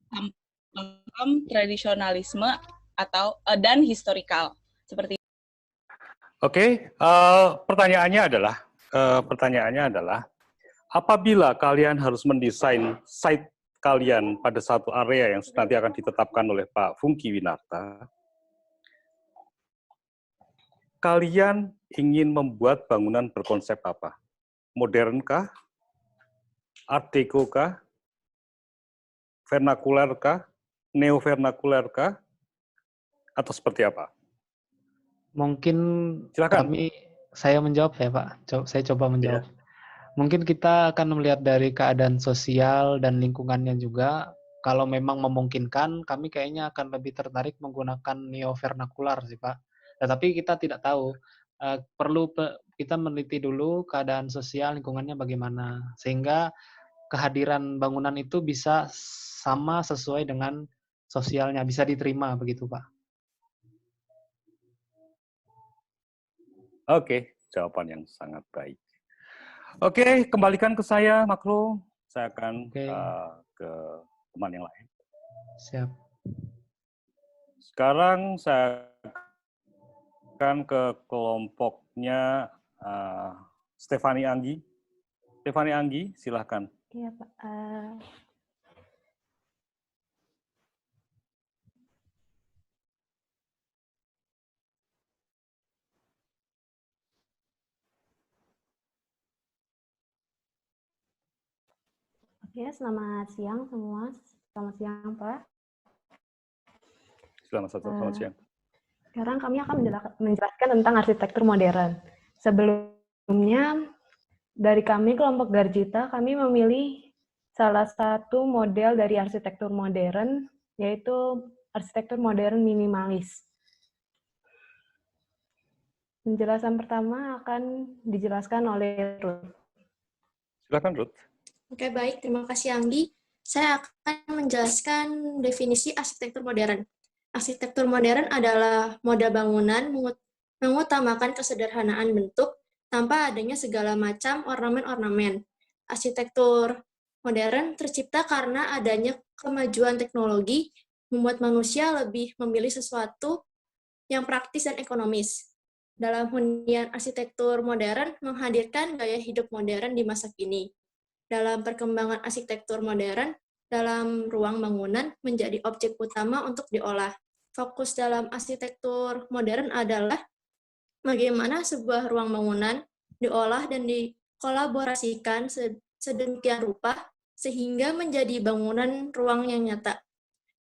paham tradisionalisme atau dan historikal seperti. Oke, pertanyaannya adalah apabila kalian harus mendesain site kalian pada satu area yang nanti akan ditetapkan oleh Pak Fungki Winarta, kalian ingin membuat bangunan berkonsep apa? Modern kah? Art Deco kah? Vernakular kah? Neo-vernakular kah? Atau seperti apa? Mungkin Silakan. saya menjawab ya Pak. Saya coba menjawab. Ya. Mungkin kita akan melihat dari keadaan sosial dan lingkungannya juga. Kalau memang memungkinkan, kami kayaknya akan lebih tertarik menggunakan neo-vernakular sih Pak. Tetapi kita tidak tahu. Perlu kita meneliti dulu keadaan sosial lingkungannya bagaimana. Sehingga kehadiran bangunan itu bisa sama sesuai dengan sosialnya, bisa diterima begitu Pak. Oke, jawaban yang sangat baik. Oke, kembalikan ke saya, Makro. Saya akan ke teman yang lain. Siap. Sekarang saya akan ke kelompoknya Stefani Anggi. Stefani Anggi, silahkan. Iya, Pak. Oke, selamat siang semua. Selamat siang, Pak. Selamat siang. Sekarang kami akan menjelaskan tentang arsitektur modern. Sebelumnya, dari kami, kelompok Garjita, kami memilih salah satu model dari arsitektur modern, yaitu arsitektur modern minimalis. Penjelasan pertama akan dijelaskan oleh Ruth. Silakan, Ruth. Oke, baik. Terima kasih, Anggi. Saya akan menjelaskan definisi arsitektur modern. Arsitektur modern adalah model bangunan mengutamakan kesederhanaan bentuk tanpa adanya segala macam ornamen-ornamen. Arsitektur modern tercipta karena adanya kemajuan teknologi membuat manusia lebih memilih sesuatu yang praktis dan ekonomis. Dalam hunian arsitektur modern menghadirkan gaya hidup modern di masa kini. Dalam perkembangan arsitektur modern, dalam ruang bangunan menjadi objek utama untuk diolah. Fokus dalam arsitektur modern adalah bagaimana sebuah ruang bangunan diolah dan dikolaborasikan sedemikian rupa sehingga menjadi bangunan ruang yang nyata.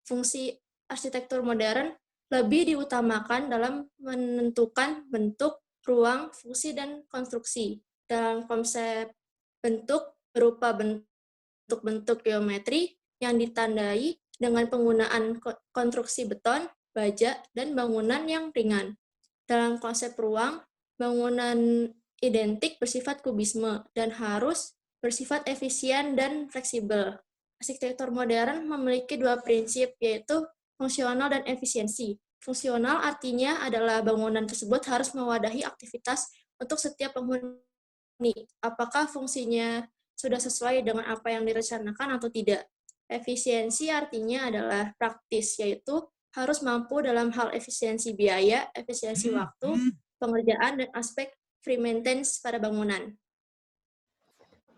Fungsi arsitektur modern lebih diutamakan dalam menentukan bentuk, ruang, fungsi, dan konstruksi. Dalam konsep bentuk berupa bentuk-bentuk geometri yang ditandai dengan penggunaan konstruksi beton, baja, dan bangunan yang ringan. Dalam konsep ruang, bangunan identik bersifat kubisme dan harus bersifat efisien dan fleksibel. Arsitektur modern memiliki dua prinsip, yaitu fungsional dan efisiensi. Fungsional artinya adalah bangunan tersebut harus mewadahi aktivitas untuk setiap penghuni. Apakah fungsinya sudah sesuai dengan apa yang direncanakan atau tidak. Efisiensi artinya adalah praktis, yaitu harus mampu dalam hal efisiensi biaya, efisiensi waktu, pengerjaan, dan aspek free maintenance pada bangunan.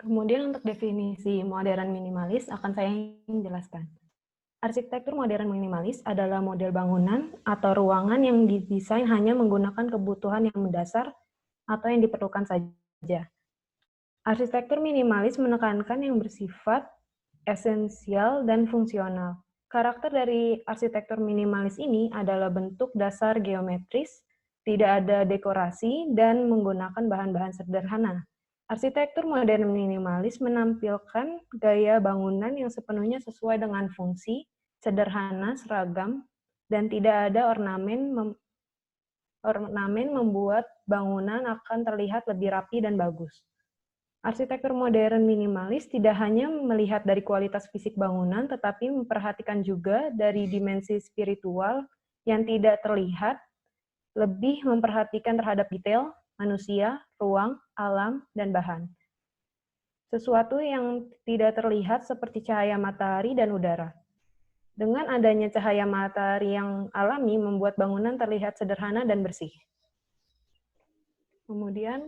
Kemudian untuk definisi modern minimalis akan saya jelaskan. Arsitektur modern minimalis adalah model bangunan atau ruangan yang didesain hanya menggunakan kebutuhan yang mendasar atau yang diperlukan saja. Arsitektur minimalis menekankan yang bersifat esensial dan fungsional. Karakter dari arsitektur minimalis ini adalah bentuk dasar geometris, tidak ada dekorasi, dan menggunakan bahan-bahan sederhana. Arsitektur modern minimalis menampilkan gaya bangunan yang sepenuhnya sesuai dengan fungsi, sederhana, seragam, dan tidak ada ornamen membuat bangunan akan terlihat lebih rapi dan bagus. Arsitektur modern minimalis tidak hanya melihat dari kualitas fisik bangunan, tetapi memperhatikan juga dari dimensi spiritual yang tidak terlihat, lebih memperhatikan terhadap detail, manusia, ruang, alam, dan bahan. Sesuatu yang tidak terlihat seperti cahaya matahari dan udara. Dengan adanya cahaya matahari yang alami membuat bangunan terlihat sederhana dan bersih. Kemudian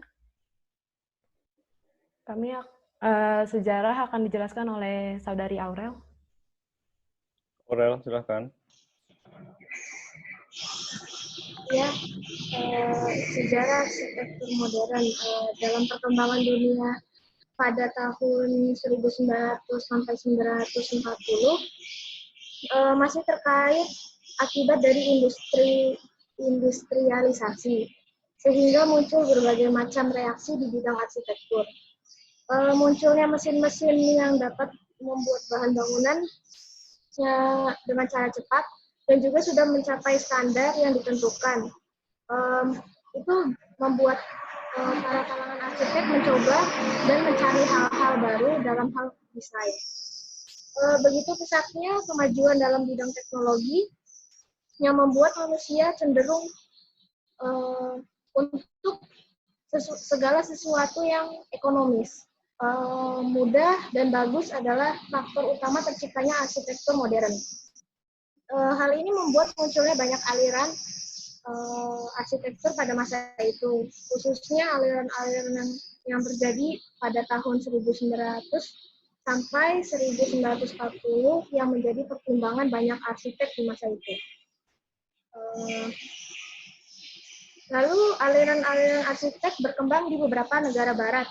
sejarah akan dijelaskan oleh Saudari Aurel. Aurel, silakan. Ya, sejarah arsitektur modern dalam perkembangan dunia pada tahun 1900 sampai 1940 masih terkait akibat dari industrialisasi, sehingga muncul berbagai macam reaksi di bidang arsitektur. Munculnya mesin-mesin yang dapat membuat bahan bangunan dengan cara cepat dan juga sudah mencapai standar yang ditentukan. Itu membuat para kalangan arsitek mencoba dan mencari hal-hal baru dalam hal desain. Begitu pesatnya kemajuan dalam bidang teknologi yang membuat manusia cenderung untuk segala sesuatu yang ekonomis. Mudah dan bagus adalah faktor utama terciptanya arsitektur modern. Hal ini membuat munculnya banyak aliran arsitektur pada masa itu, khususnya aliran-aliran yang terjadi pada tahun 1900 sampai 1940 yang menjadi pertimbangan banyak arsitek di masa itu. Lalu aliran-aliran arsitek berkembang di beberapa negara barat.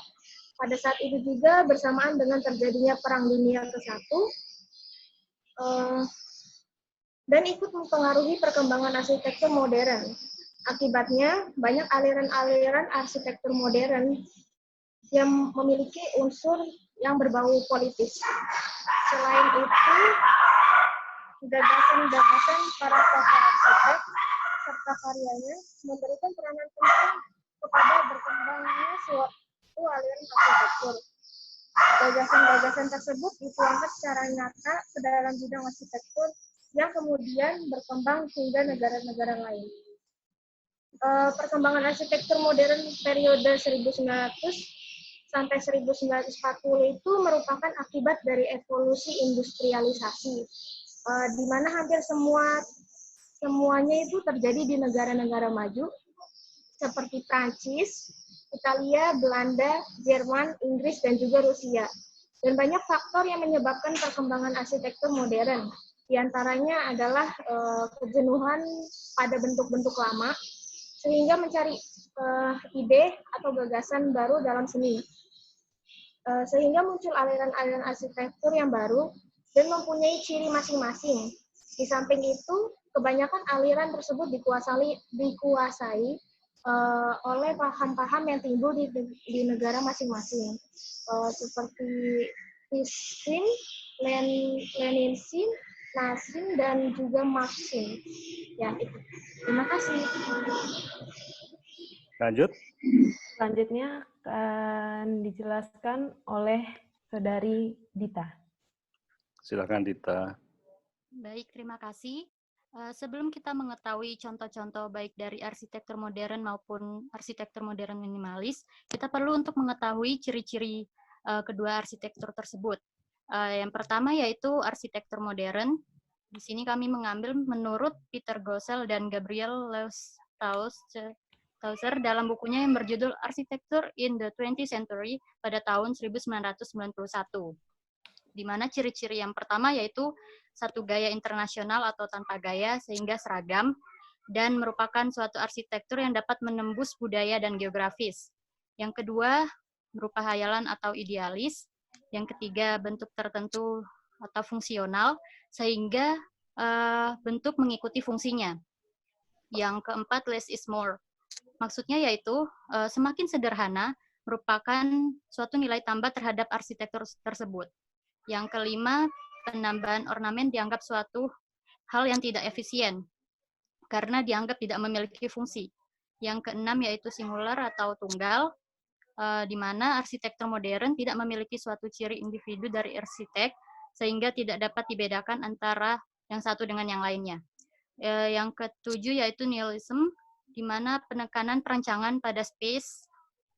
Pada saat itu juga bersamaan dengan terjadinya Perang Dunia ke-1 dan ikut mempengaruhi perkembangan arsitektur modern. Akibatnya, banyak aliran-aliran arsitektur modern yang memiliki unsur yang berbau politis. Selain itu, gagasan-gagasan para tokoh arsitek serta karyanya memberikan peranan penting kepada berkembangnya suatu aliran arsitektur. Gagasan-gagasan tersebut dituangkan secara nyata ke dalam bidang arsitektur yang kemudian berkembang hingga negara-negara lain. Perkembangan arsitektur modern periode 1900 sampai 1940 itu merupakan akibat dari evolusi industrialisasi, di mana hampir semuanya itu terjadi di negara-negara maju, seperti Prancis, Italia, Belanda, Jerman, Inggris, dan juga Rusia. Dan banyak faktor yang menyebabkan perkembangan arsitektur modern. Di antaranya adalah kejenuhan pada bentuk-bentuk lama, sehingga mencari ide atau gagasan baru dalam seni. Sehingga muncul aliran-aliran arsitektur yang baru dan mempunyai ciri masing-masing. Di samping itu, kebanyakan aliran tersebut dikuasai oleh paham-paham yang timbul di negara masing-masing, seperti Islam, Leninism, Nazism, dan juga Marxism. Ya, itu. Terima kasih. Lanjut. Selanjutnya akan dijelaskan oleh Saudari Dita. Silakan Dita. Baik, terima kasih. Sebelum kita mengetahui contoh-contoh baik dari arsitektur modern maupun arsitektur modern minimalis, kita perlu untuk mengetahui ciri-ciri kedua arsitektur tersebut. Yang pertama yaitu arsitektur modern. Di sini kami mengambil menurut Peter Gossel dan Gabriel Leuthauser dalam bukunya yang berjudul Architecture in the 20th Century pada tahun 1991. Di mana ciri-ciri yang pertama yaitu satu gaya internasional atau tanpa gaya sehingga seragam dan merupakan suatu arsitektur yang dapat menembus budaya dan geografis. Yang kedua, berupa hayalan atau idealis. Yang ketiga, bentuk tertentu atau fungsional sehingga bentuk mengikuti fungsinya. Yang keempat, less is more. Maksudnya yaitu semakin sederhana merupakan suatu nilai tambah terhadap arsitektur tersebut. Yang kelima, penambahan ornamen dianggap suatu hal yang tidak efisien karena dianggap tidak memiliki fungsi. Yang keenam yaitu singular atau tunggal, di mana arsitektur modern tidak memiliki suatu ciri individu dari arsitek sehingga tidak dapat dibedakan antara yang satu dengan yang lainnya. Yang ketujuh yaitu nihilism, di mana penekanan perancangan pada space,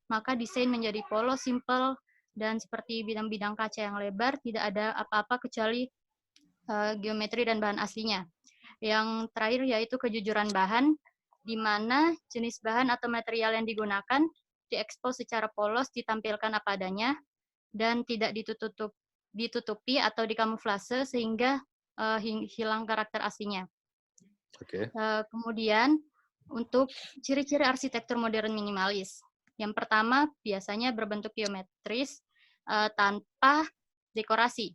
maka desain menjadi polos, simple, dan seperti bidang-bidang kaca yang lebar, tidak ada apa-apa kecuali geometri dan bahan aslinya. Yang terakhir yaitu kejujuran bahan, di mana jenis bahan atau material yang digunakan diekspos secara polos, ditampilkan apa adanya, dan tidak ditutupi atau dikamuflase sehingga hilang karakter aslinya. Kemudian untuk ciri-ciri arsitektur modern minimalis. Yang pertama biasanya berbentuk geometris tanpa dekorasi.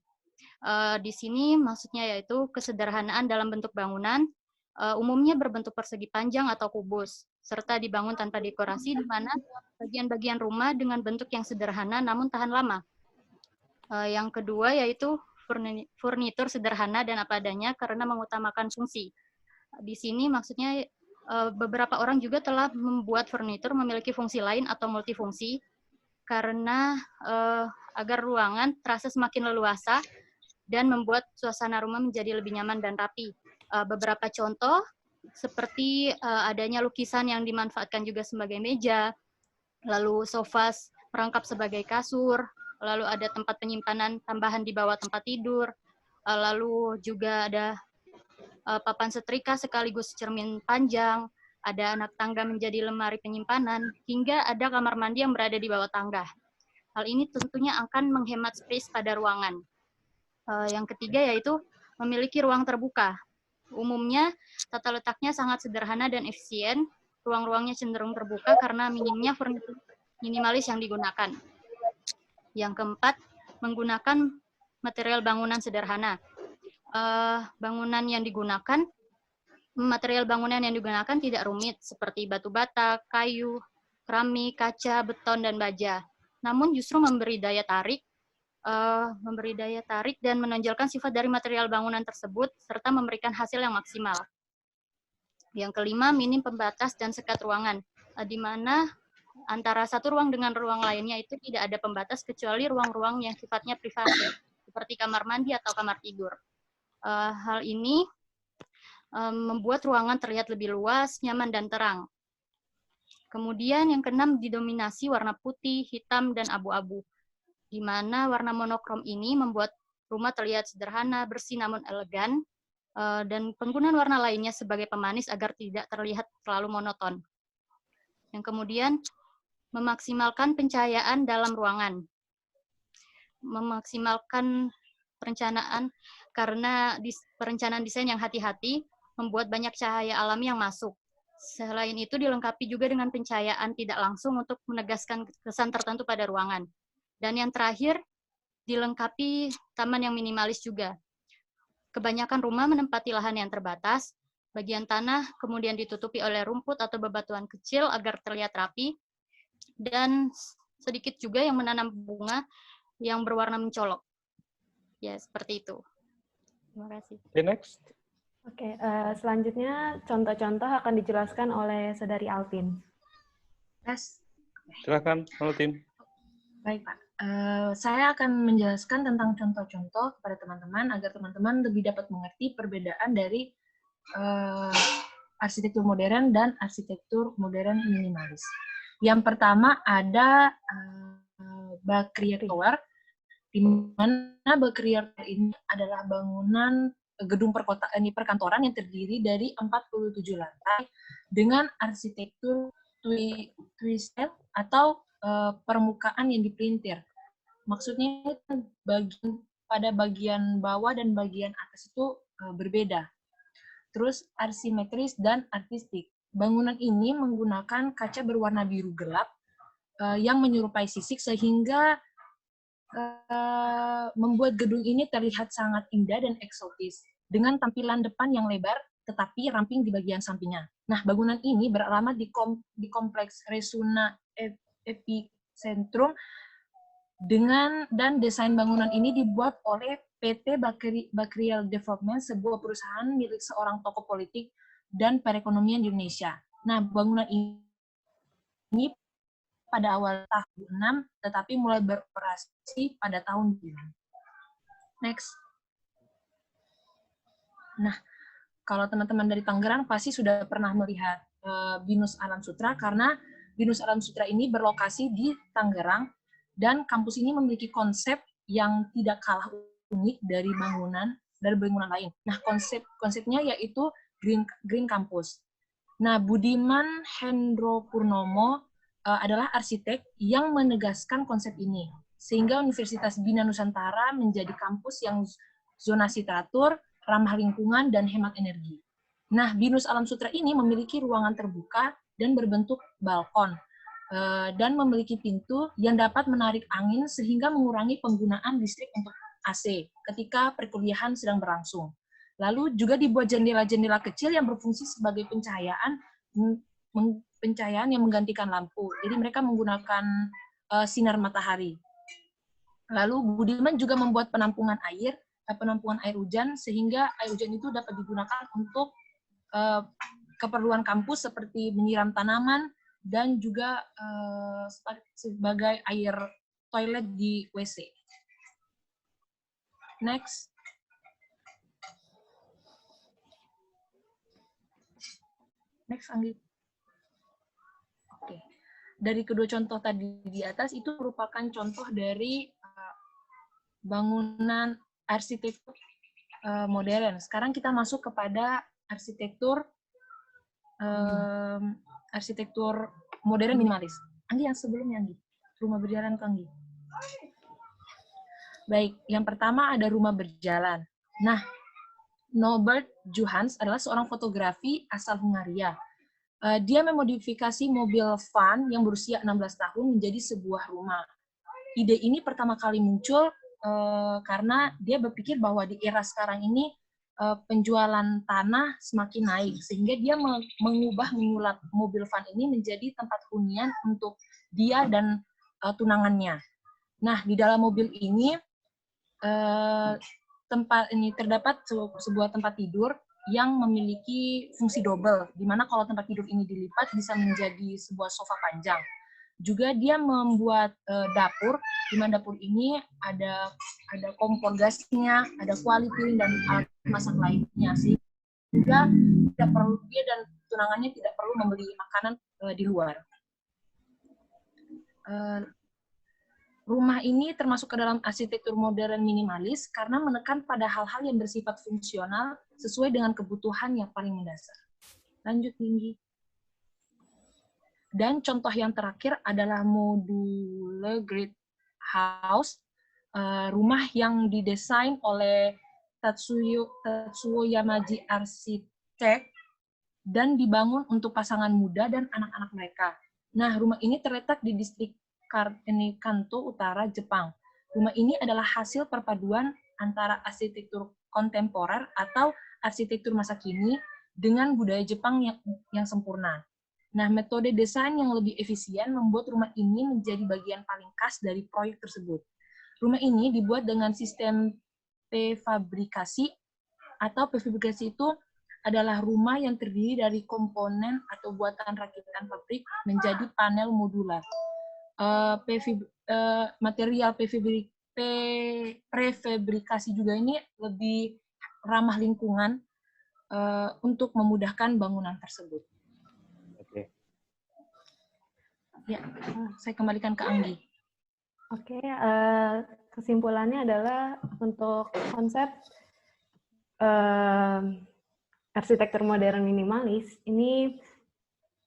Di sini maksudnya yaitu kesederhanaan dalam bentuk bangunan, umumnya berbentuk persegi panjang atau kubus, serta dibangun tanpa dekorasi, di mana bagian-bagian rumah dengan bentuk yang sederhana namun tahan lama. Yang kedua yaitu furnitur sederhana dan apa adanya karena mengutamakan fungsi. Di sini maksudnya beberapa orang juga telah membuat furnitur memiliki fungsi lain atau multifungsi karena agar ruangan terasa semakin leluasa dan membuat suasana rumah menjadi lebih nyaman dan rapi. Beberapa contoh seperti adanya lukisan yang dimanfaatkan juga sebagai meja, lalu sofa merangkap sebagai kasur, lalu ada tempat penyimpanan tambahan di bawah tempat tidur, lalu juga ada papan setrika sekaligus cermin panjang, ada anak tangga menjadi lemari penyimpanan, hingga ada kamar mandi yang berada di bawah tangga. Hal ini tentunya akan menghemat space pada ruangan. Yang ketiga yaitu memiliki ruang terbuka. Umumnya tata letaknya sangat sederhana dan efisien, ruang-ruangnya cenderung terbuka karena minimnya furnitur minimalis yang digunakan. Yang keempat, menggunakan material bangunan sederhana. Material bangunan yang digunakan tidak rumit seperti batu bata, kayu, keramik, kaca, beton, dan baja. Namun justru memberi daya tarik dan menonjolkan sifat dari material bangunan tersebut serta memberikan hasil yang maksimal. Yang kelima, minim pembatas dan sekat ruangan, di mana antara satu ruang dengan ruang lainnya itu tidak ada pembatas kecuali ruang-ruang yang sifatnya privasi, seperti kamar mandi atau kamar tidur. Hal ini membuat ruangan terlihat lebih luas, nyaman, dan terang. Kemudian yang keenam, didominasi warna putih, hitam, dan abu-abu, di mana warna monokrom ini membuat rumah terlihat sederhana, bersih, namun elegan, dan penggunaan warna lainnya sebagai pemanis agar tidak terlihat terlalu monoton. Yang kemudian, memaksimalkan pencahayaan dalam ruangan. Memaksimalkan perencanaan karena perencanaan desain yang hati-hati membuat banyak cahaya alami yang masuk. Selain itu dilengkapi juga dengan pencahayaan tidak langsung untuk menegaskan kesan tertentu pada ruangan. Dan yang terakhir, dilengkapi taman yang minimalis juga. Kebanyakan rumah menempati lahan yang terbatas, bagian tanah kemudian ditutupi oleh rumput atau bebatuan kecil agar terlihat rapi, dan sedikit juga yang menanam bunga yang berwarna mencolok. Ya, seperti itu. Terima kasih. Okay, next. Oke, selanjutnya contoh-contoh akan dijelaskan oleh Saudari Alvin. Yes. Silakan, Alvin. Baik, Pak. Saya akan menjelaskan tentang contoh-contoh kepada teman-teman agar teman-teman lebih dapat mengerti perbedaan dari arsitektur modern dan arsitektur modern minimalis. Yang pertama ada Bakrier Tower, di mana Bakrier ini adalah bangunan gedung perkantoran yang terdiri dari 47 lantai dengan arsitektur twisted atau permukaan yang diperintir. Maksudnya pada bagian bawah dan bagian atas itu berbeda. Terus asimetris dan artistik. Bangunan ini menggunakan kaca berwarna biru gelap yang menyerupai sisik sehingga membuat gedung ini terlihat sangat indah dan eksotis dengan tampilan depan yang lebar tetapi ramping di bagian sampingnya. Nah, bangunan ini beralamat di kompleks Resuna Epicentrum dan desain bangunan ini dibuat oleh PT Bakriel Development, sebuah perusahaan milik seorang tokoh politik dan perekonomian di Indonesia. Nah, bangunan ini pada awal tahun 6, tetapi mulai beroperasi pada tahun 9. Next. Nah, kalau teman-teman dari Tangerang pasti sudah pernah melihat BINUS Alam Sutera, karena BINUS Alam Sutera ini berlokasi di Tangerang, dan kampus ini memiliki konsep yang tidak kalah unik dari bangunan dari bangunan lain. Nah, konsepnya yaitu Green Campus. Nah, Budiman Hendro Purnomo adalah arsitek yang menegaskan konsep ini, sehingga Universitas Bina Nusantara menjadi kampus yang zonasi teratur, ramah lingkungan, dan hemat energi. Nah, BINUS Alam Sutera ini memiliki ruangan terbuka dan berbentuk balkon, dan memiliki pintu yang dapat menarik angin sehingga mengurangi penggunaan listrik untuk AC ketika perkuliahan sedang berlangsung. Lalu juga dibuat jendela-jendela kecil yang berfungsi sebagai pencahayaan yang menggantikan lampu. Jadi mereka menggunakan sinar matahari. Lalu Budiman juga membuat penampungan air hujan, sehingga air hujan itu dapat digunakan untuk keperluan kampus seperti menyiram tanaman dan juga sebagai air toilet di WC. Next. Next, Anggi. Oke. Dari kedua contoh tadi di atas itu merupakan contoh dari bangunan arsitektur modern. Sekarang kita masuk kepada arsitektur modern minimalis. Anggi yang sebelumnya, Anggi. Rumah berjalan ke Anggi. Baik, yang pertama ada rumah berjalan. Nah, Norbert Johans adalah seorang fotografi asal Hungaria. Dia memodifikasi mobil van yang berusia 16 tahun menjadi sebuah rumah. Ide ini pertama kali muncul karena dia berpikir bahwa di era sekarang ini penjualan tanah semakin naik, sehingga dia menyulap mobil van ini menjadi tempat hunian untuk dia dan tunangannya. Nah, di dalam mobil ini tempat ini terdapat sebuah tempat tidur yang memiliki fungsi double, di mana kalau tempat tidur ini dilipat bisa menjadi sebuah sofa panjang. Juga dia membuat dapur, di mana dapur ini ada kompor gasnya, ada kuali piring dan alat masak lainnya, sehingga tidak perlu dia dan tunangannya tidak perlu membeli makanan di luar. Rumah ini termasuk ke dalam arsitektur modern minimalis karena menekan pada hal-hal yang bersifat fungsional sesuai dengan kebutuhan yang paling mendasar. Lanjut, Ninggi. Dan contoh yang terakhir adalah module grid house, rumah yang didesain oleh Tatsuo Yamaji arsitek dan dibangun untuk pasangan muda dan anak-anak mereka. Nah, rumah ini terletak di distrik Kanto Utara, Jepang. Rumah ini adalah hasil perpaduan antara arsitektur kontemporer atau arsitektur masa kini dengan budaya Jepang yang sempurna. Nah, metode desain yang lebih efisien membuat rumah ini menjadi bagian paling khas dari proyek tersebut. Rumah ini dibuat dengan sistem prefabrikasi, atau prefabrikasi itu adalah rumah yang terdiri dari komponen atau buatan rakitan pabrik menjadi panel modular. Material prefabrikasi juga ini lebih ramah lingkungan untuk memudahkan bangunan tersebut. Oke. Ya, saya kembalikan ke Anggi. Oke, kesimpulannya adalah untuk konsep arsitektur modern minimalis ini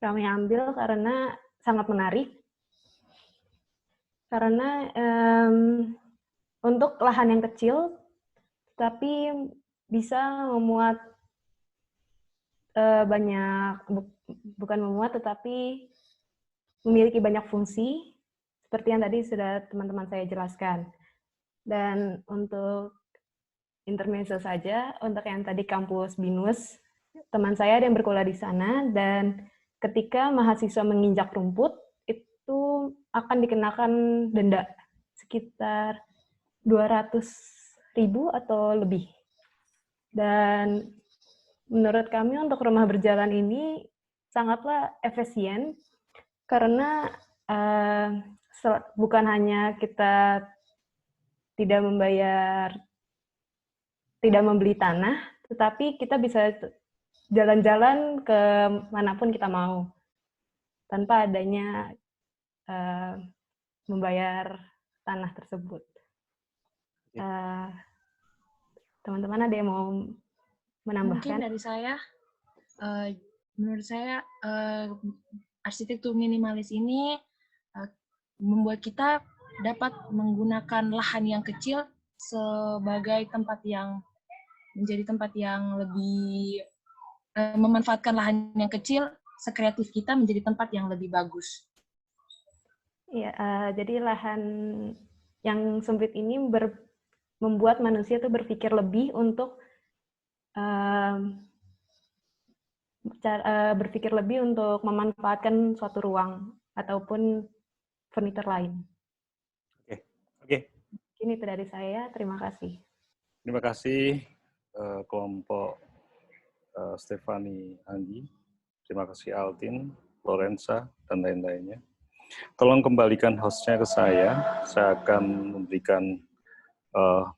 kami ambil karena sangat menarik. Karena untuk lahan yang kecil, tapi bisa memuat bukan memuat, tetapi memiliki banyak fungsi, seperti yang tadi sudah teman-teman saya jelaskan. Dan untuk intermezzo saja, untuk yang tadi kampus BINUS, teman saya ada yang berkuliah di sana, dan ketika mahasiswa menginjak rumput, itu akan dikenakan denda sekitar 200.000 atau lebih. Dan menurut kami untuk rumah berjalan ini sangatlah efisien karena bukan hanya kita tidak membeli tanah, tetapi kita bisa jalan-jalan ke manapun kita mau tanpa adanya membayar tanah tersebut. Teman-teman ada yang mau menambahkan? Mungkin dari saya, menurut saya arsitektur minimalis ini membuat kita dapat menggunakan lahan yang kecil sebagai tempat yang menjadi tempat yang lebih memanfaatkan lahan yang kecil, sekreatif kita menjadi tempat yang lebih bagus. Iya, jadi lahan yang sempit ini membuat manusia tuh berpikir lebih untuk berpikir lebih untuk memanfaatkan suatu ruang ataupun furnitur lain. Oke. Ini itu dari saya. Terima kasih. Terima kasih kelompok Stefani Anggi. Terima kasih Altin, Lorenza, dan lain-lainnya. Tolong kembalikan hostnya ke saya. Saya akan memberikan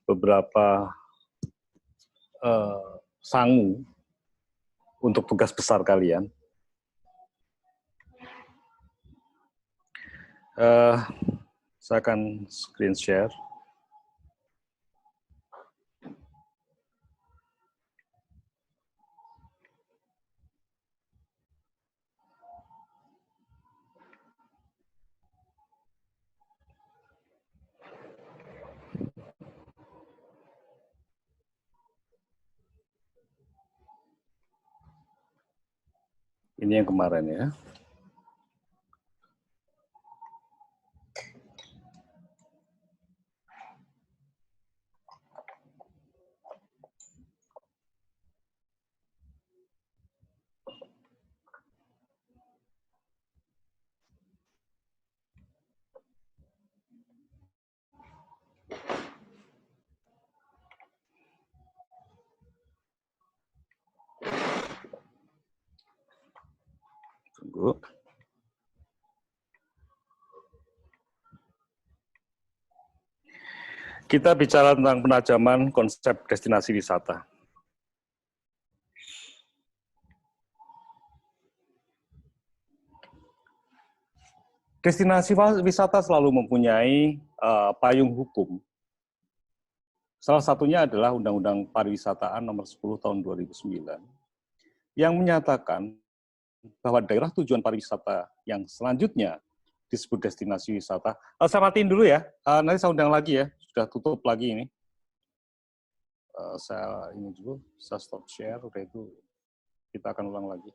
beberapa sangu untuk tugas besar kalian. Saya akan screen share. Ini yang kemarin ya. Tunggu. Kita bicara tentang penajaman konsep destinasi wisata. Destinasi wisata selalu mempunyai payung hukum. Salah satunya adalah Undang-Undang Pariwisataan Nomor 10 Tahun 2009 yang menyatakan bahwa daerah tujuan pariwisata yang selanjutnya disebut destinasi wisata. Saya matiin dulu ya, nanti saya undang lagi ya, sudah tutup lagi ini. Saya ini dulu, saya stop share, udah itu kita akan ulang lagi.